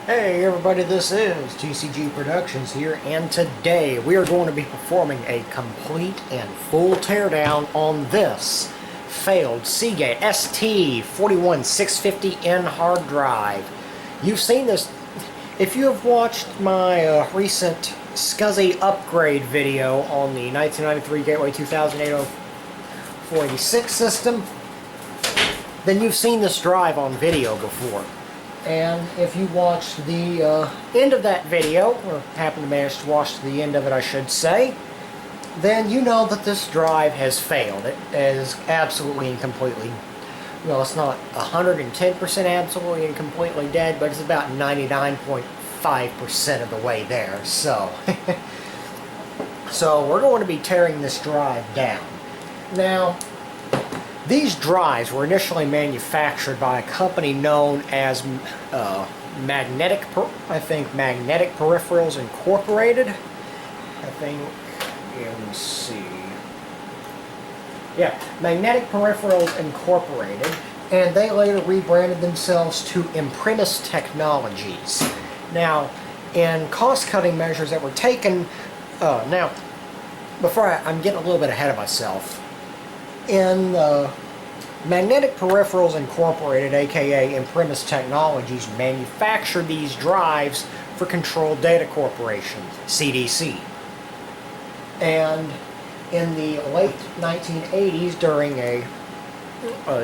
Hey everybody, this is TCG Productions here, and today we are going to be performing a complete and full teardown on this failed Seagate ST41650N hard drive. You've seen this if you have watched my recent SCSI Upgrade video on the 1993 Gateway 486 system, then you've seen this drive on video before. And if you watched the end of that video, or happen to manage to watch the end of it I should say, then you know that this drive has failed. It is absolutely and completely, well, it's not 110% absolutely and completely dead, but it's about 99.5% of the way there. So, so we're going to be tearing this drive down. Now, these drives were initially manufactured by a company known as Magnetic Peripherals Incorporated. Let's see. Yeah, Magnetic Peripherals Incorporated, and they later rebranded themselves to Imprimis Technologies. Now, in cost-cutting measures that were taken, now, before I'm getting a little bit ahead of myself, in Magnetic Peripherals Incorporated, aka Imprimis Technologies, manufactured these drives for Controlled Data Corporation, CDC. And in the late 1980s, during a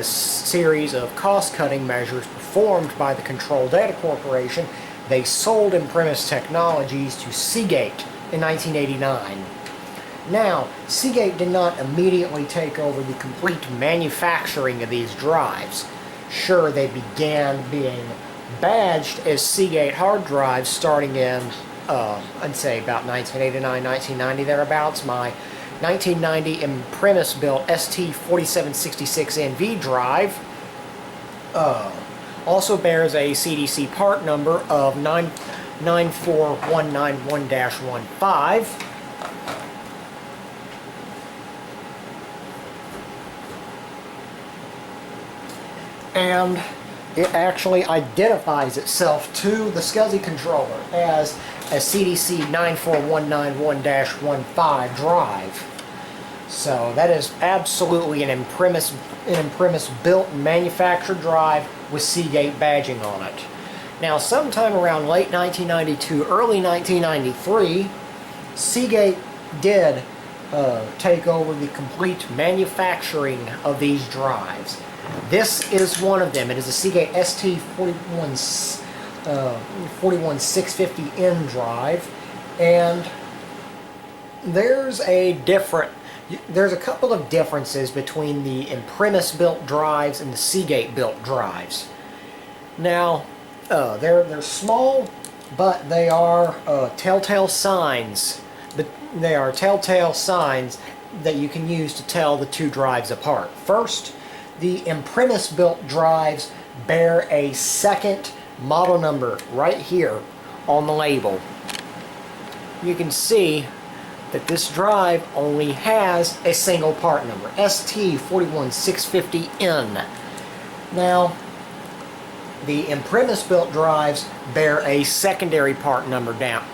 series of cost-cutting measures performed by the Controlled Data Corporation, they sold Imprimis Technologies to Seagate in 1989. Now, Seagate did not immediately take over the complete manufacturing of these drives. Sure, they began being badged as Seagate hard drives starting in, I'd say about 1989, 1990 thereabouts. My 1990 Imprimis-built ST41650N drive also bears a CDC part number of 94191-15. And it actually identifies itself to the SCSI controller as a CDC 94191-15 drive. So that is absolutely an Imprimis built and manufactured drive with Seagate badging on it. Now, sometime around late 1992, early 1993, Seagate did take over the complete manufacturing of these drives. This is one of them. It is a Seagate ST41650N drive, and there's a couple of differences between the Imprimis built drives and the Seagate built drives. Now, they're small, but they are telltale signs. But they are telltale signs that you can use to tell the two drives apart. First, the Imprimis-built drives bear a second model number right here on the label. You can see that this drive only has a single part number, ST41650N. Now, the Imprimis-built drives bear a secondary part number down,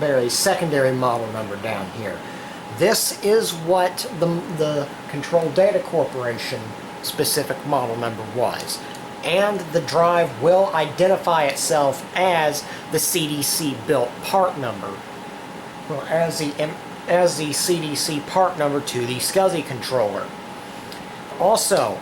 bear a secondary model number down here. This is what the Controlled Data Corporation specific model number was, and the drive will identify itself as the CDC built part number, well, as the CDC part number to the SCSI controller. Also,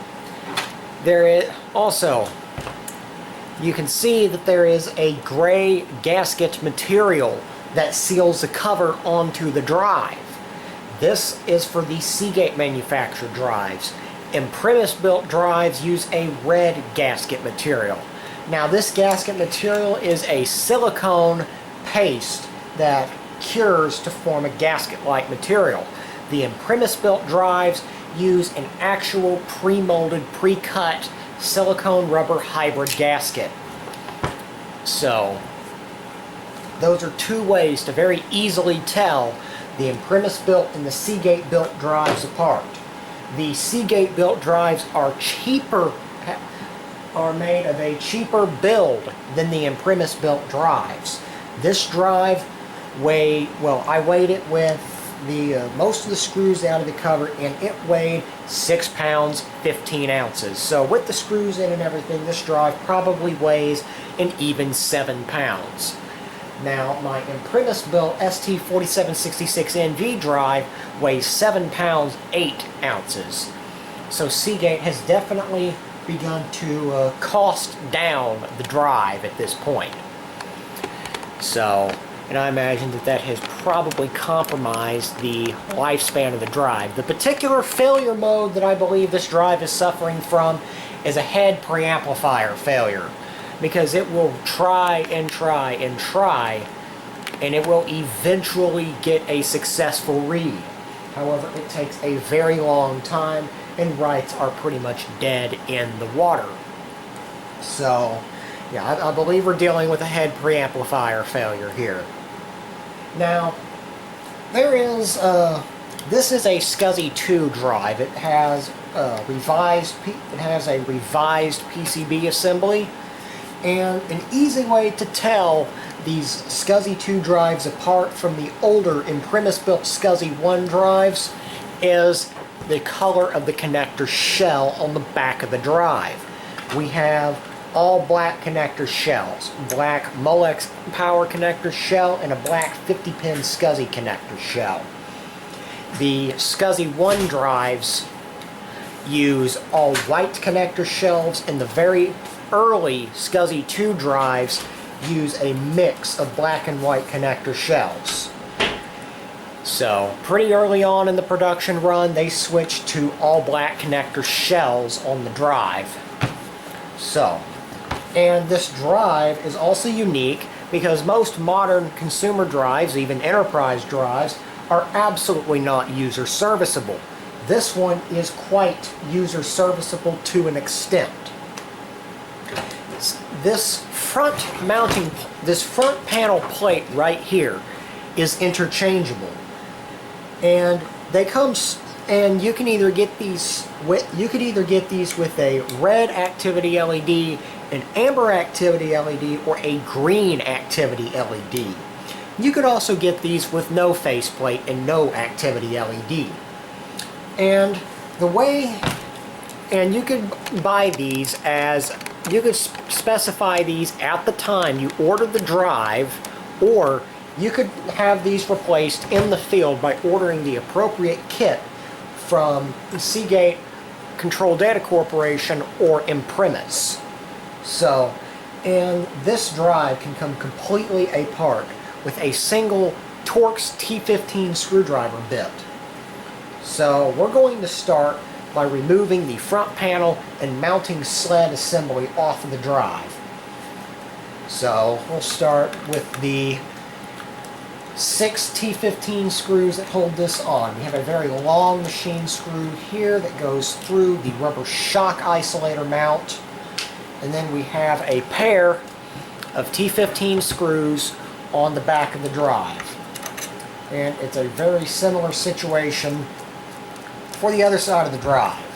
you can see that there is a gray gasket material that seals the cover onto the drive. This is for the Seagate manufactured drives. Imprimis built drives use a red gasket material. Now, this gasket material is a silicone paste that cures to form a gasket-like material. The Imprimis built drives use an actual pre-molded, pre-cut silicone rubber hybrid gasket. So, those are two ways to very easily tell the Imprimis built and the Seagate built drives apart. The Seagate built drives are cheaper are made of a cheaper build than the Imprimis built drives. This drive I weighed it with the most of the screws out of the cover, and it weighed 6 pounds 15 ounces. So with the screws in and everything, this drive probably weighs an even 7 pounds. Now my Imprimis built ST41650N drive weighs 7 pounds 8 ounces. So Seagate has definitely begun to cost down the drive at this point. So, and I imagine that has probably compromised the lifespan of the drive. The particular failure mode that I believe this drive is suffering from is a head preamplifier failure, because it will try and try and try, and it will eventually get a successful read. However, it takes a very long time, and writes are pretty much dead in the water. So, yeah, I believe we're dealing with a head preamplifier failure here. Now, there is, this is a SCSI 2 drive. It has a revised PCB assembly, and an easy way to tell these SCSI 2 drives apart from the older Imprimis-built SCSI 1 drives is the color of the connector shell on the back of the drive. We have all black connector shells, black Molex power connector shell, and a black 50-pin SCSI connector shell. The SCSI 1 drives use all white connector shells, and the very early SCSI 2 drives use a mix of black and white connector shells. So, pretty early on in the production run, they switched to all black connector shells on the drive. So, and this drive is also unique because most modern consumer drives, even enterprise drives, are absolutely not user serviceable. This one is quite user serviceable to an extent. This front panel plate right here is interchangeable, and you can either get these with a red activity LED, an amber activity LED, or a green activity LED. You could also get these with no faceplate and no activity LED. And you could buy these you could specify these at the time you order the drive, or you could have these replaced in the field by ordering the appropriate kit from Seagate, Control Data Corporation, or Imprimis. So, and this drive can come completely apart with a single Torx T15 screwdriver bit. So we're going to start by removing the front panel and mounting sled assembly off of the drive. So we'll start with the 6 T15 screws that hold this on. We have a very long machine screw here that goes through the rubber shock isolator mount. And then we have a pair of T15 screws on the back of the drive. And it's a very similar situation for the other side of the drive.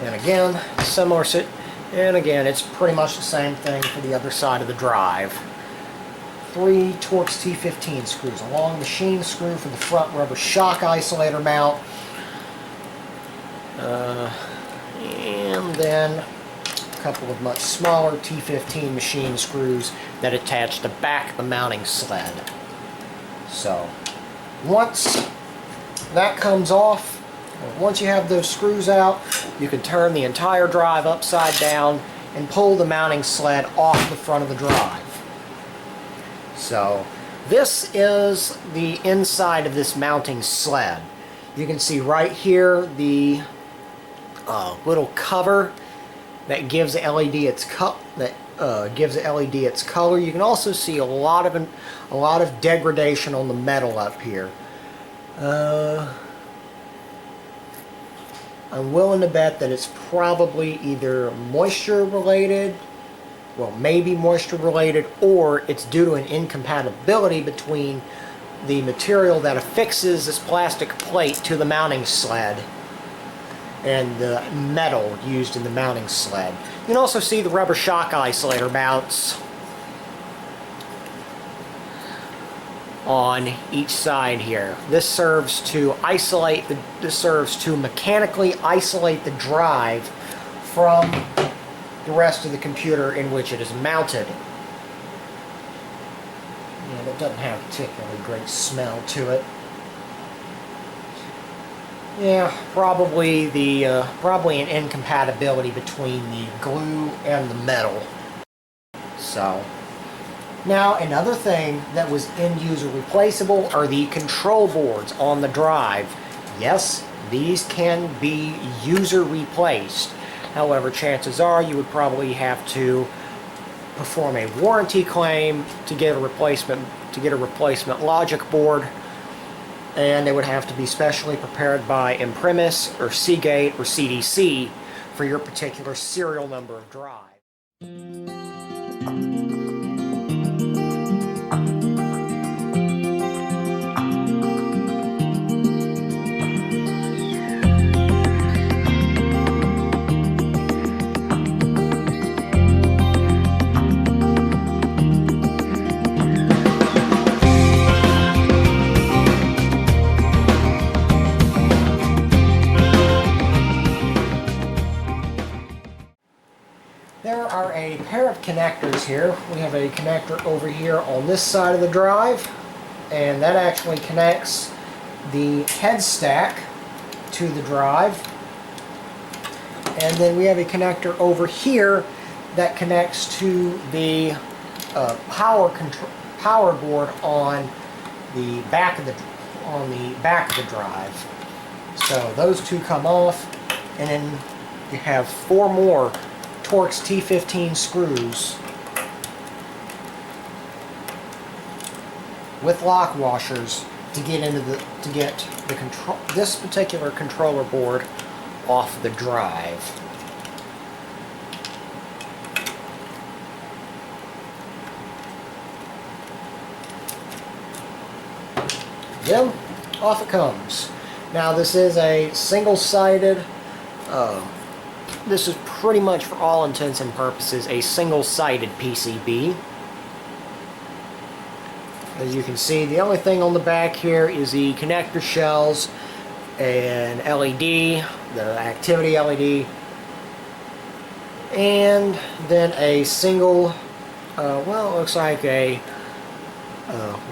And again, it's pretty much the same thing for the other side of the drive. 3 Torx T15 screws, a long machine screw for the front rubber shock isolator mount, and then a couple of much smaller T15 machine screws that attach the back of the mounting sled. So once that comes off, once you have those screws out, you can turn the entire drive upside down and pull the mounting sled off the front of the drive. So this is the inside of this mounting sled. You can see right here the little cover that gives the LED its color. You can also see a lot of degradation on the metal up here. I'm willing to bet that it's probably either moisture related well, maybe moisture related, or it's due to an incompatibility between the material that affixes this plastic plate to the mounting sled and the metal used in the mounting sled. You can also see the rubber shock isolator mounts on each side here. This serves to mechanically isolate the drive from the rest of the computer in which it is mounted. And it doesn't have a particularly great smell to it. Yeah, probably an incompatibility between the glue and the metal. So, now another thing that was end-user replaceable are the control boards on the drive. Yes, these can be user replaced. However, chances are you would probably have to perform a warranty claim to get a replacement logic board, and they would have to be specially prepared by Imprimis or Seagate or CDC for your particular serial number of drive. There are a pair of connectors here. We have a connector over here on this side of the drive, and that actually connects the head stack to the drive. And then we have a connector over here that connects to the power board on the back of the drive. So those two come off, and then you have 4 more Torx T15 screws with lock washers to get this particular controller board off the drive. Then off it comes. Now this is a single-sided. This is pretty much, for all intents and purposes, a single-sided PCB. As you can see, the only thing on the back here is the connector shells, an LED, the activity LED, and then a single, well, it looks like a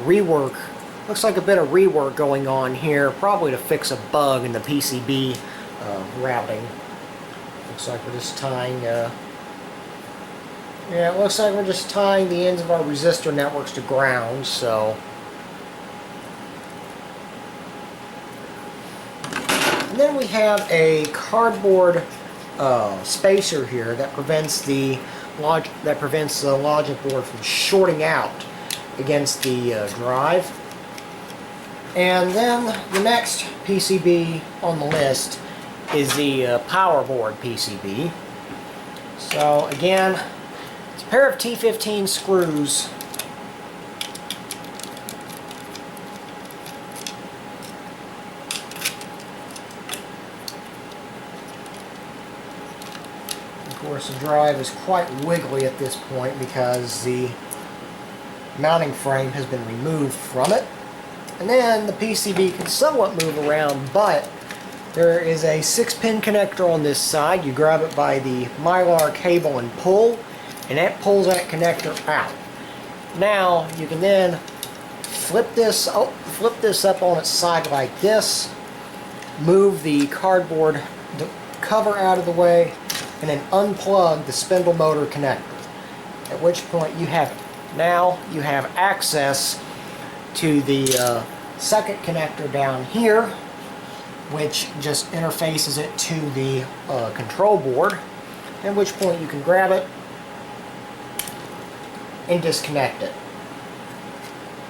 rework. Looks like a bit of rework going on here, probably to fix a bug in the PCB routing. Looks like we're just tying, yeah, it looks like we're just tying the ends of our resistor networks to ground, so. And then we have a cardboard spacer here that prevents the logic board from shorting out against the drive. And then the next PCB on the list is the power board PCB. So again, it's a pair of T15 screws. Of course, the drive is quite wiggly at this point because the mounting frame has been removed from it. And then the PCB can somewhat move around, but there is a 6-pin connector on this side. You grab it by the mylar cable and pull, and that pulls that connector out. Now you can then flip this up on its side like this, move the cardboard cover out of the way, and then unplug the spindle motor connector. At which point you have access to the second connector down here, which just interfaces it to the control board, at which point you can grab it and disconnect it.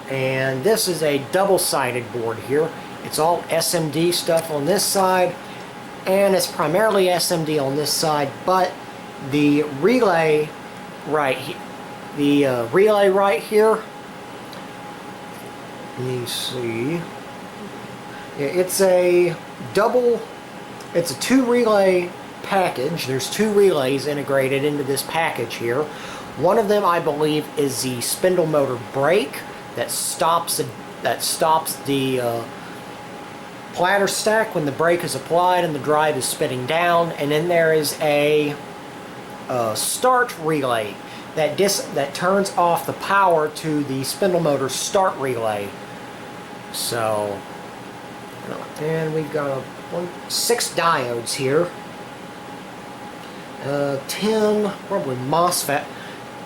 And this is a double-sided board here. It's all SMD stuff on this side, and it's primarily SMD on this side, but the relay relay right here. Let me see. It's a two relay package. There's two relays integrated into this package here. One of them, I believe, is the spindle motor brake that stops the platter stack when the brake is applied and the drive is spinning down. And then there is a start relay that turns off the power to the spindle motor start relay. So, and we've got 6 diodes here. 10, probably MOSFET.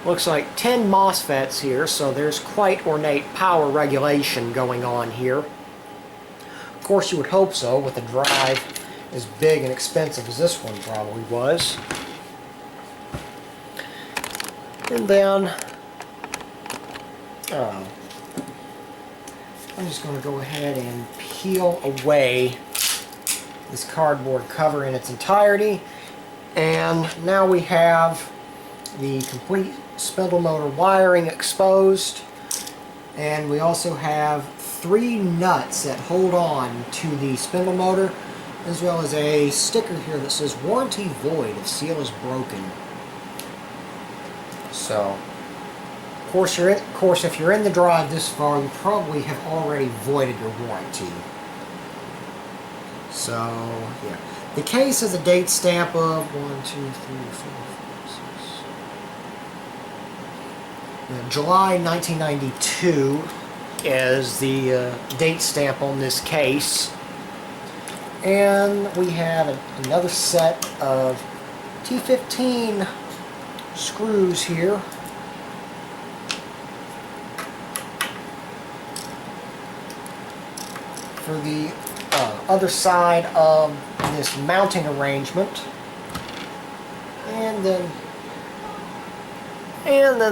Looks like 10 MOSFETs here, so there's quite ornate power regulation going on here. Of course, you would hope so with a drive as big and expensive as this one probably was. And then, I'm just going to go ahead and peel away this cardboard cover in its entirety. And now we have the complete spindle motor wiring exposed, and we also have 3 nuts that hold on to the spindle motor, as well as a sticker here that says warranty void if seal is broken. So, of course, if you're in the drive this far, you probably have already voided your warranty. So, yeah. The case has a date stamp of 1, 2, 3, 4, 5, 6. July 1992 is the date stamp on this case. And we have another set of T15 screws here. For the other side of this mounting arrangement. And then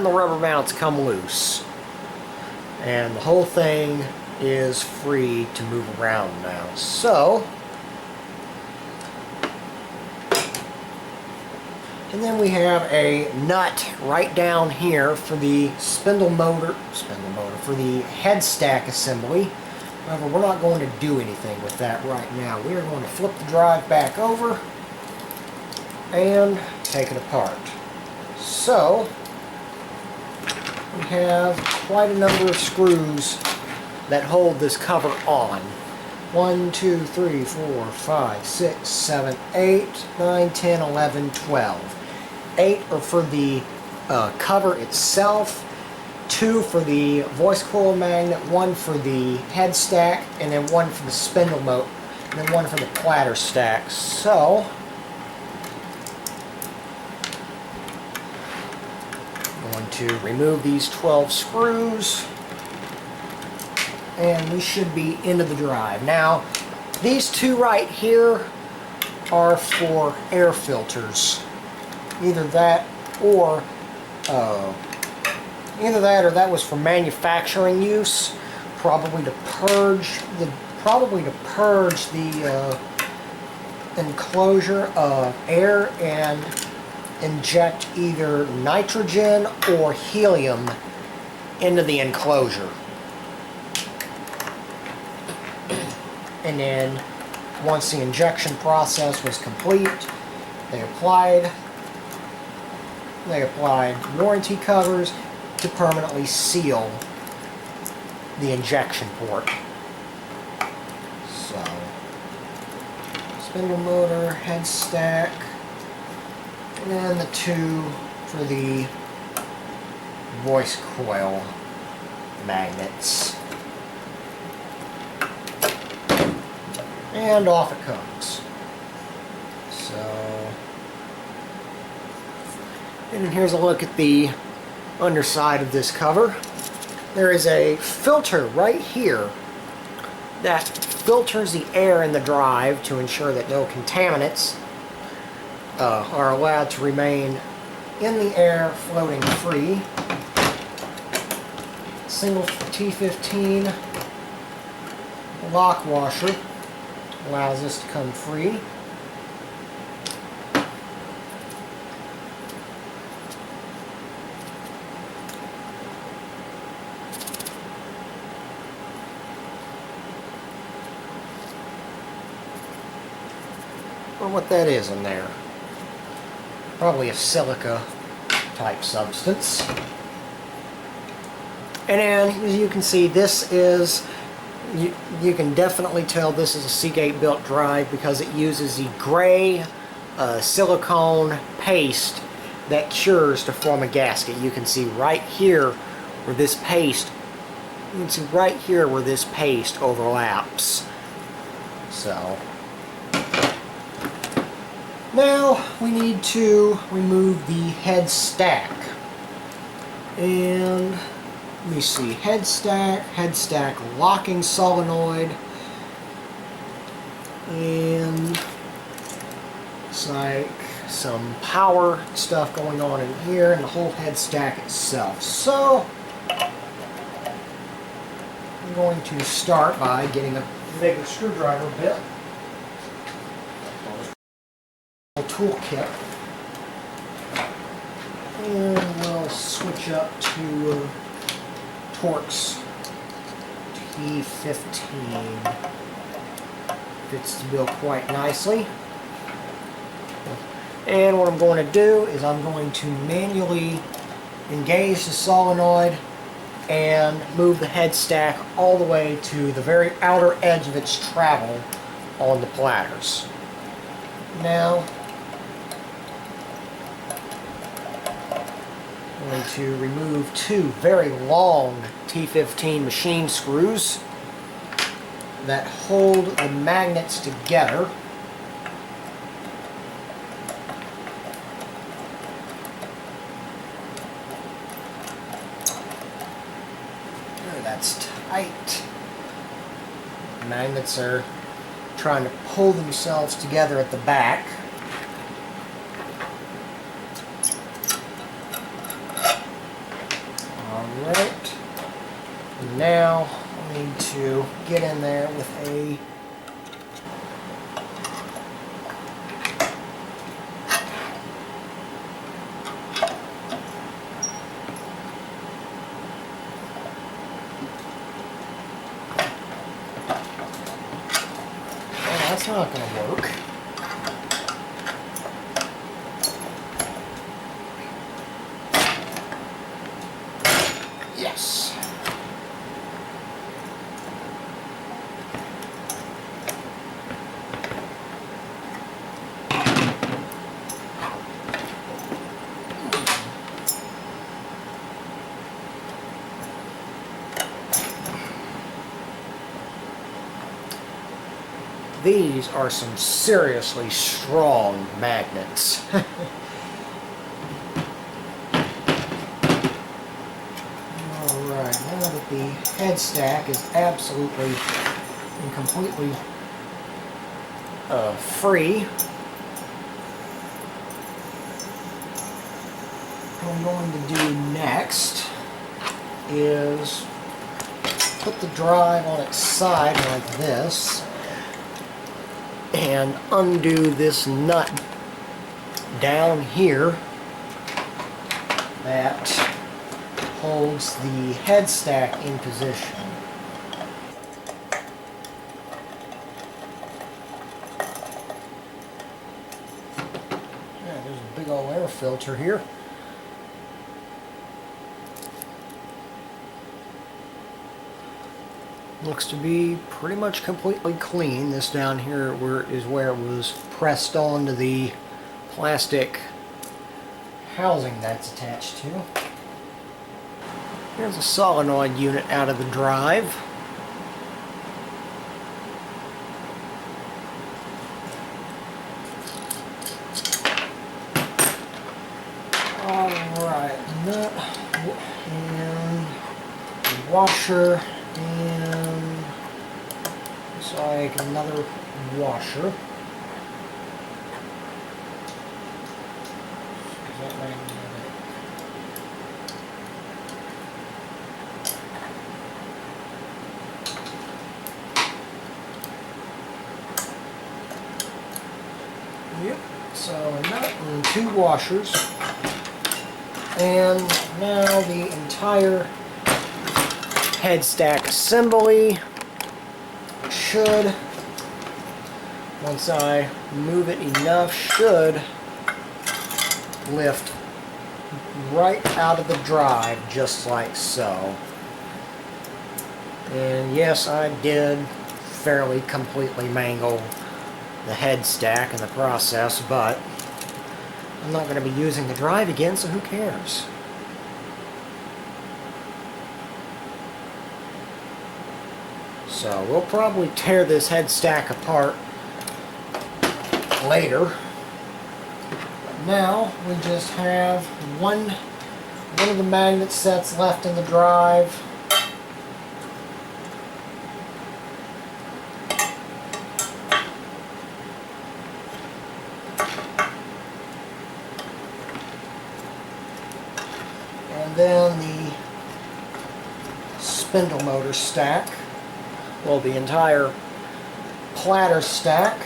the rubber mounts come loose. And the whole thing is free to move around now. So, and then we have a nut right down here for the spindle motor, for the head stack assembly. However, we're not going to do anything with that right now. We are going to flip the drive back over and take it apart. So, we have quite a number of screws that hold this cover on. 1, 2, 3, 4, 5, 6, 7, 8, 9, 10, 11, 12. 8 are for the cover itself, 2 for the voice coil magnet, 1 for the head stack, and then 1 for the spindle motor, and then 1 for the platter stack. So, I'm going to remove these 12 screws, and we should be into the drive. Now, these 2 right here are for air filters. Either that or that was for manufacturing use, probably to purge the enclosure of air and inject either nitrogen or helium into the enclosure. And then once the injection process was complete, they applied warranty covers to permanently seal the injection port. So, spindle motor, head stack, and then the 2 for the voice coil magnets. And off it comes. So, and here's a look at the underside of this cover. There is a filter right here that filters the air in the drive to ensure that no contaminants are allowed to remain in the air floating free. Single T15 lock washer allows this to come free. or what that is in there. Probably a silica type substance. And then, as you can see, this is, you can definitely tell this is a Seagate built drive because it uses the gray silicone paste that cures to form a gasket. You can see right here where this paste, overlaps. So now we need to remove the head stack. And let me see, head stack locking solenoid, and it's like some power stuff going on in here, and the whole head stack itself. So I'm going to start by getting a bigger screwdriver bit, a toolkit, and we'll switch up to Torx T15. Fits the bill quite nicely. And what I'm going to do is I'm going to manually engage the solenoid and move the head stack all the way to the very outer edge of its travel on the platters. Now I'm going to remove two very long T15 machine screws that hold the magnets together. That's tight. The magnets are trying to pull themselves together at the back. Alright. Now I need to get in there with a that's not going to work. Yes. These are some seriously strong magnets. Alright, now that the head stack is absolutely and completely free, what I'm going to do next is put the drive on its side like this and undo this nut down here that holds the head stack in position. Yeah, there's a big old air filter here. Looks to be pretty much completely clean. This down here is where it was pressed onto the plastic housing that's attached to. Here's a solenoid unit out of the drive. Alright, nut and washer. And it's like another washer. Is that magnetic? Yep, so a nut and two washers. And now the entire head stack assembly should once I move it enough, should lift right out of the drive, just like so. And yes, I did fairly completely mangle the head stack in the process, but I'm not going to be using the drive again, so who cares? So we'll probably tear this head stack apart later. But now we just have one of the magnet sets left in the drive. And then the spindle motor stack. Well, the entire platter stack.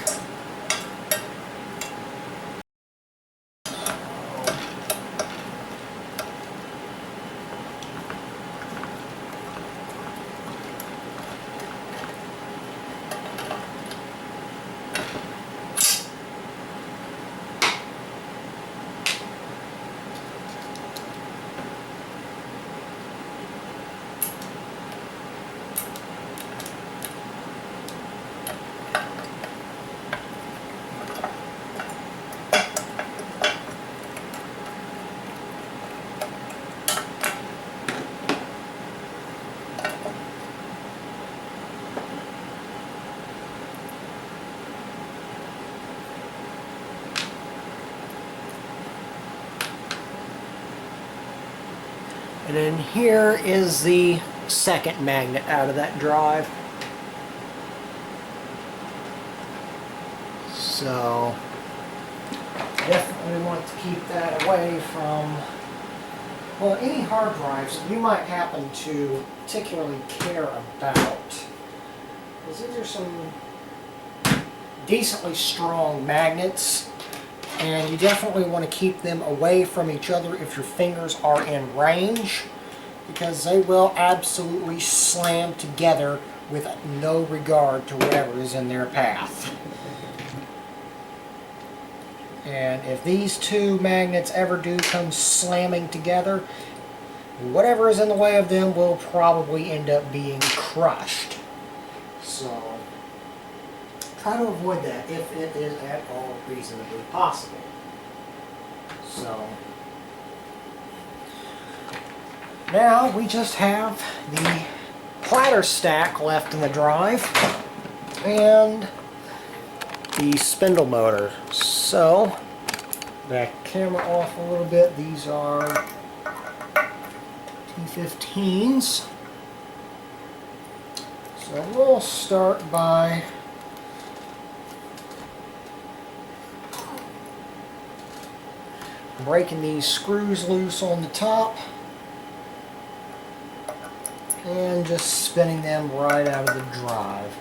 And then here is the second magnet out of that drive. So definitely want to keep that away from, well, any hard drives that you might happen to particularly care about. Because these are some decently strong magnets, and you definitely want to keep them away from each other if your fingers are in range, because they will absolutely slam together with no regard to whatever is in their path. And if these two magnets ever do come slamming together, whatever is in the way of them will probably end up being crushed. So try to avoid that if it is at all reasonably possible. So now we just have the platter stack left in the drive and the spindle motor. So back camera off a little bit. These are T15s. So we'll start by breaking these screws loose on the top and just spinning them right out of the drive.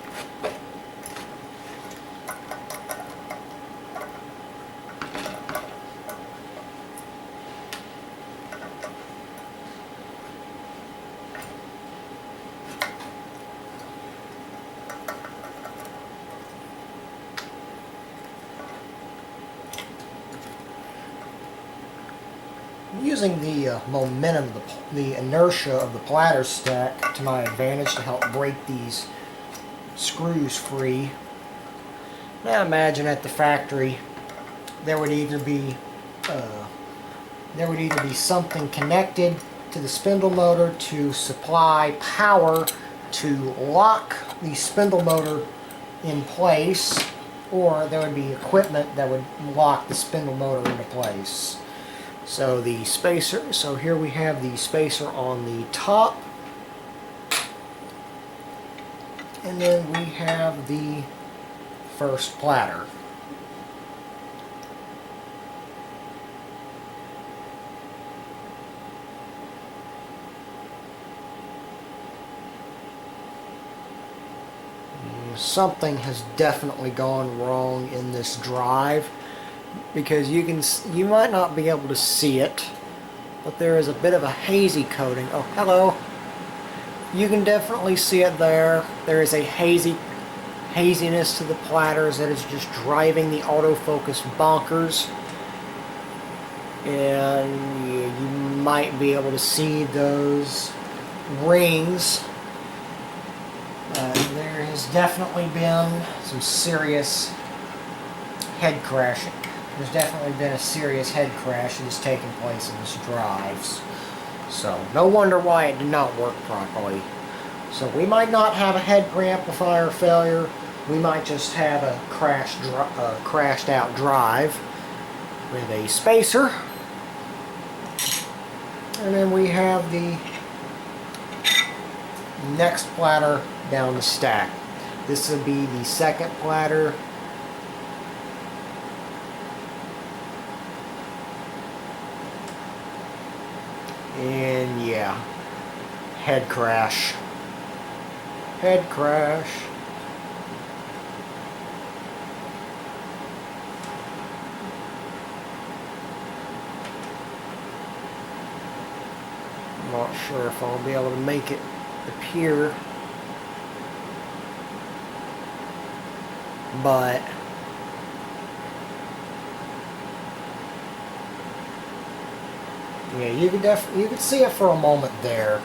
Using the momentum, the inertia of the platter stack to my advantage to help break these screws free. Now imagine at the factory there would either be something connected to the spindle motor to supply power to lock the spindle motor in place, or there would be equipment that would lock the spindle motor into place. So the spacer, so here we have the spacer on the top, and then we have the first platter. Something has definitely gone wrong in this drive, because you might not be able to see it, but there is a bit of a hazy coating. Oh, hello. You can definitely see it there. There is a hazy haziness to the platters that is just driving the autofocus bonkers. And you might be able to see those rings. There has definitely been some serious head crashing. There's definitely been a serious head crash that has taken place in this drive. So no wonder why it did not work properly. So we might not have a head preamplifier failure. We might just have a crashed out drive with a spacer. And then we have the next platter down the stack. This will be the second platter. And yeah, head crash. Head crash. I'm not sure if I'll be able to make it appear, but yeah, you could see it for a moment there.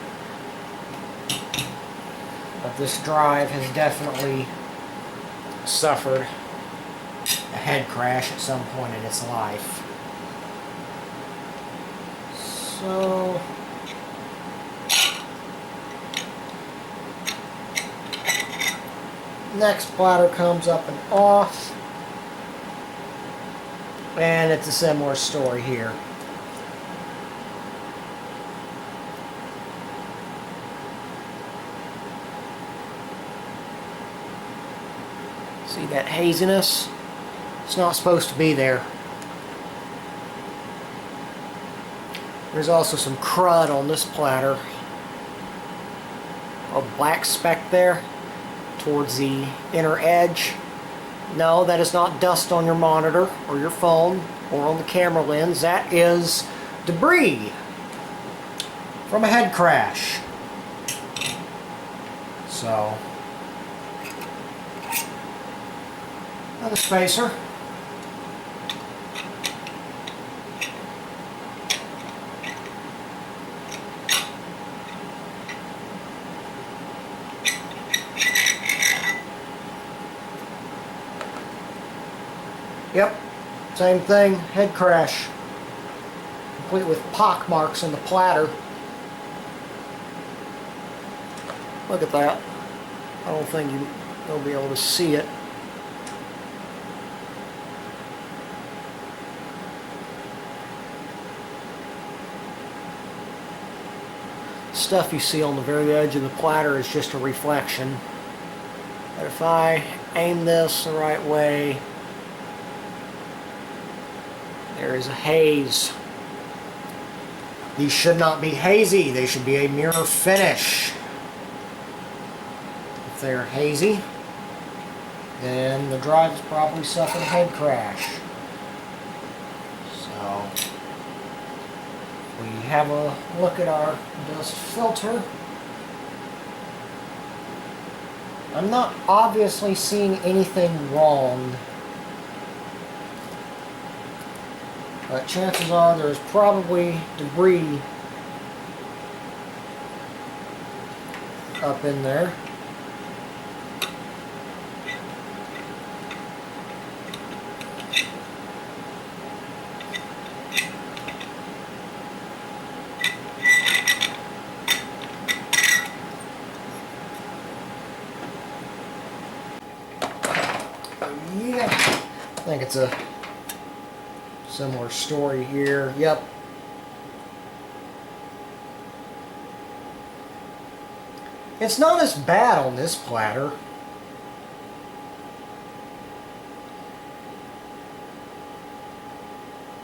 But this drive has definitely suffered a head crash at some point in its life. So next platter comes up and off, and it's a similar story here. See that haziness? It's not supposed to be there. There's also some crud on this platter. A black speck there towards the inner edge. No, that is not dust on your monitor or your phone or on the camera lens. That is debris from a head crash. So, another spacer. Yep, same thing, head crash. Complete with pock marks in the platter. Look at that. I don't think you'll be able to see it. Stuff you see on the very edge of the platter is just a reflection. But if I aim this the right way, there is a haze. These should not be hazy. They should be a mirror finish. If they're hazy, then the drive is probably suffering a head crash. So, we have a look at our dust filter. I'm not obviously seeing anything wrong, but chances are there's probably debris up in there. Yeah, I think it's a similar story here. Yep. It's not as bad on this platter.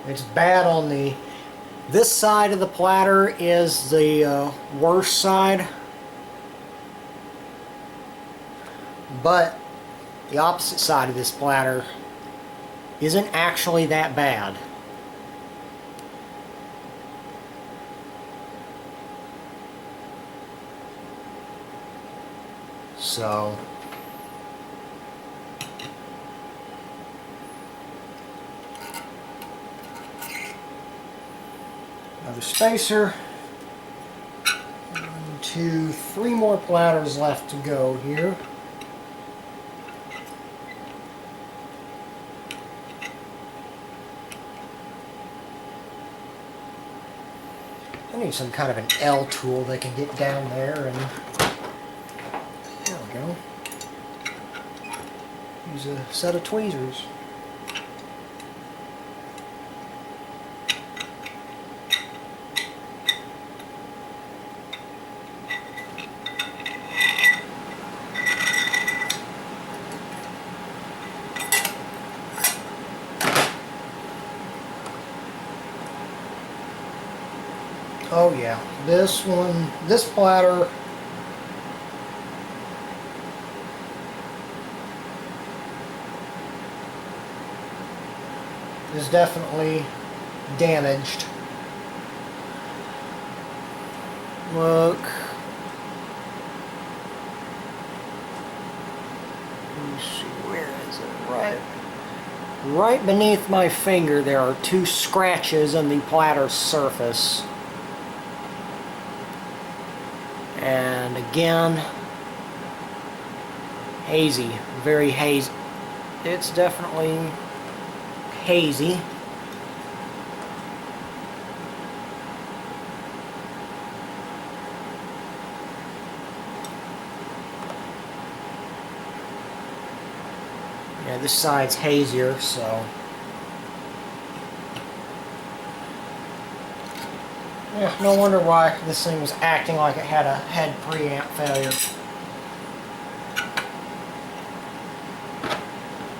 It's bad on this side of the platter is the worst side. But the opposite side of this platter isn't actually that bad. So, Another spacer. 1, 2, 3 more platters left to go here. I need some kind of an L tool that can get down there, and there we go. Use a set of tweezers. Oh yeah, this platter is definitely damaged. Look. Let me see, where is it? Right beneath my finger there are 2 scratches in the platter's surface. And again, hazy, very hazy. It's definitely hazy. Yeah, this side's hazier, so. Yeah, no wonder why this thing was acting like it had a head preamp failure.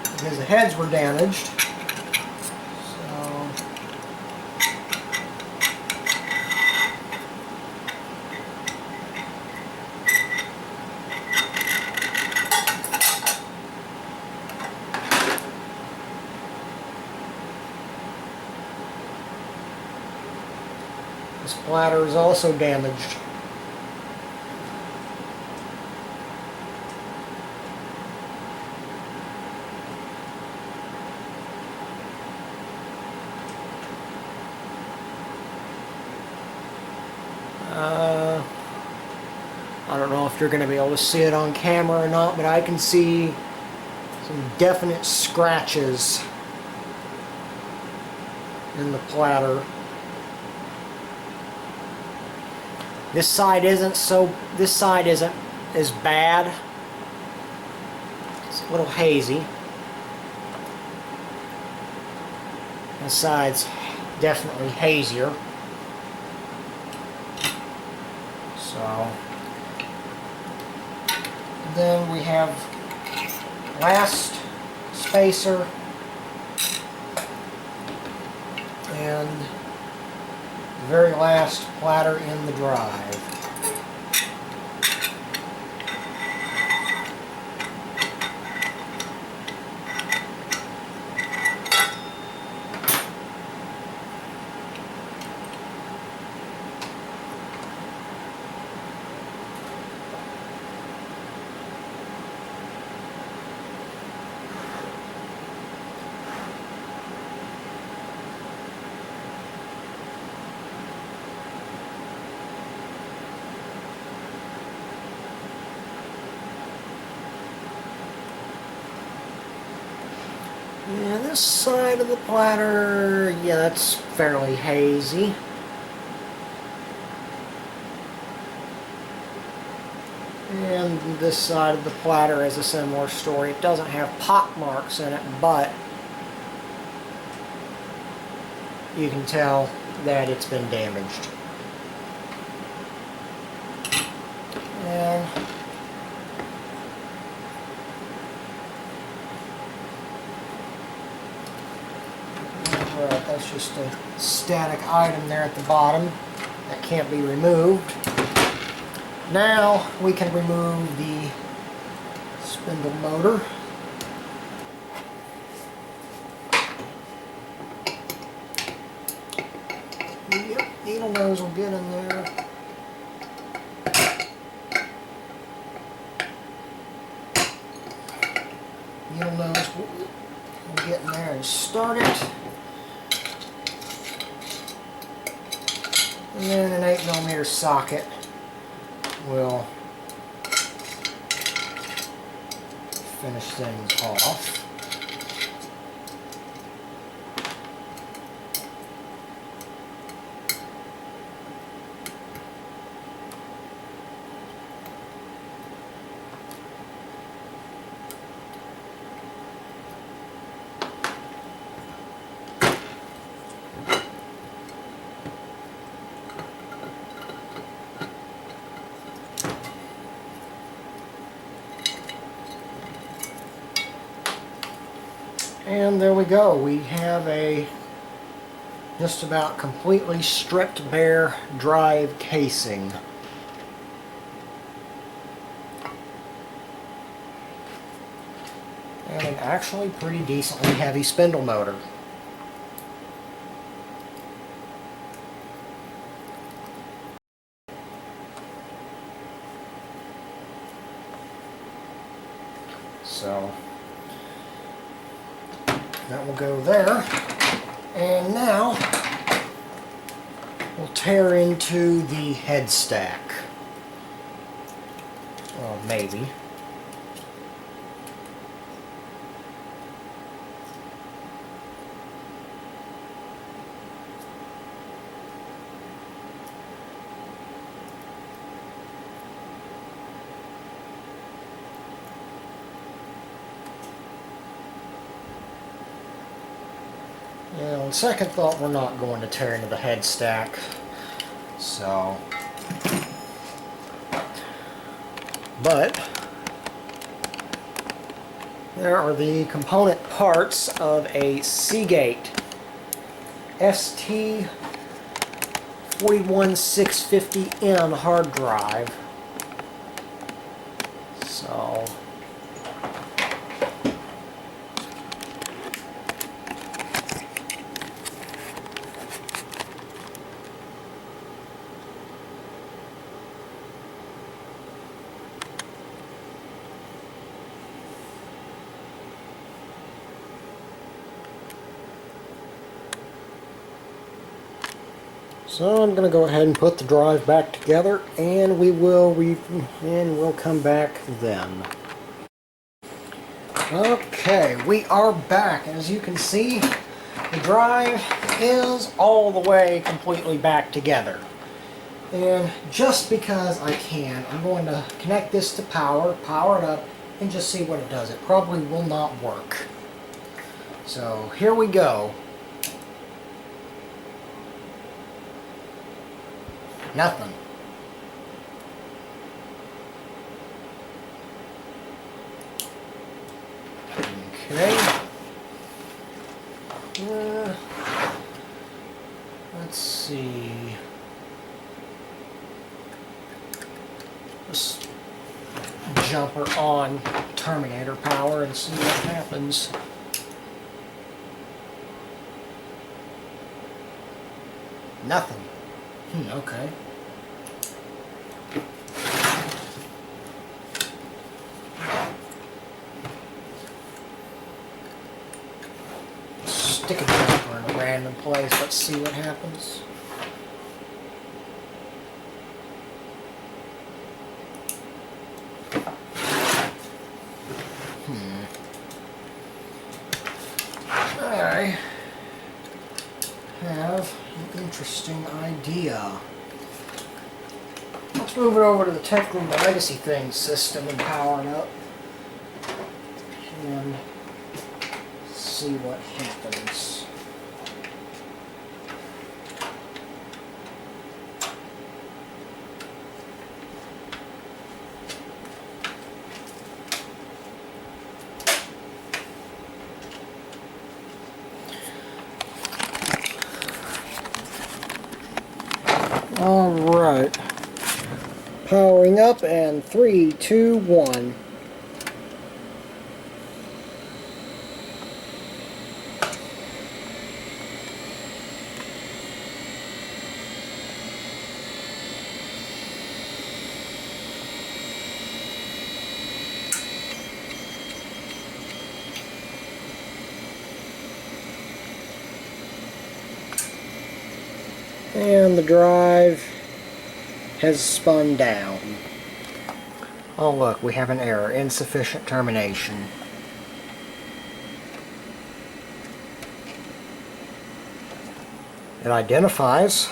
Because the heads were damaged. So this platter is also damaged. I don't know if you're going to be able to see it on camera or not, but I can see some definite scratches in the platter. This side isn't as bad. It's a little hazy. This side's definitely hazier. So then we have last spacer and the very last platter in the drive. Yeah, this side of the platter, yeah, that's fairly hazy. And this side of the platter is a similar story. It doesn't have pock marks in it, but you can tell that it's been damaged. And that's just a static item there at the bottom that can't be removed. Now we can remove the spindle motor. Yep, needle nose will get in there. Needle nose will get in there and start it. And then an 8mm socket will finish things off. And there we go. We have a just about completely stripped bare drive casing. And an actually pretty decently heavy spindle motor. So that will go there. And now we'll tear into the head stack. Well, maybe. And on second thought, we're not going to tear into the head stack. So, but there are the component parts of a Seagate ST41650N hard drive. So, I'm going to go ahead and put the drive back together, and we'll come back then. Okay, we are back. As you can see, the drive is all the way completely back together. And just because I can, I'm going to connect this to power it up, and just see what it does. It probably will not work. So here we go. Nothing. Okay. Let's see. Let's jump her on Terminator power and see what happens. Nothing. Okay. Stick a jumper in a random place. Let's see what happens. I have an interesting idea. Let's move it over to the Tech Room Legacy Things system and power it up. And see what happens. Alright. Powering up, and 3, 2, 1. And the drive has spun down. Oh look, we have an error. Insufficient termination. It identifies.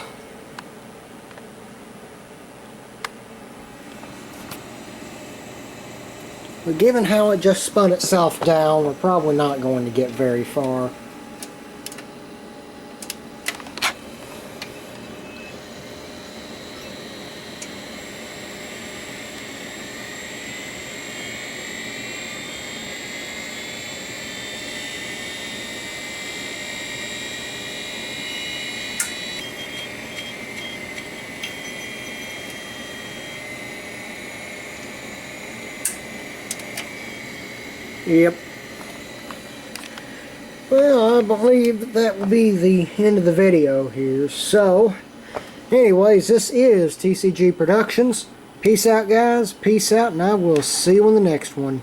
But given how it just spun itself down, we're probably not going to get very far. Yep. Well, I believe that will be the end of the video here. So, anyways, this is TCG Productions. Peace out, guys. Peace out, and I will see you in the next one.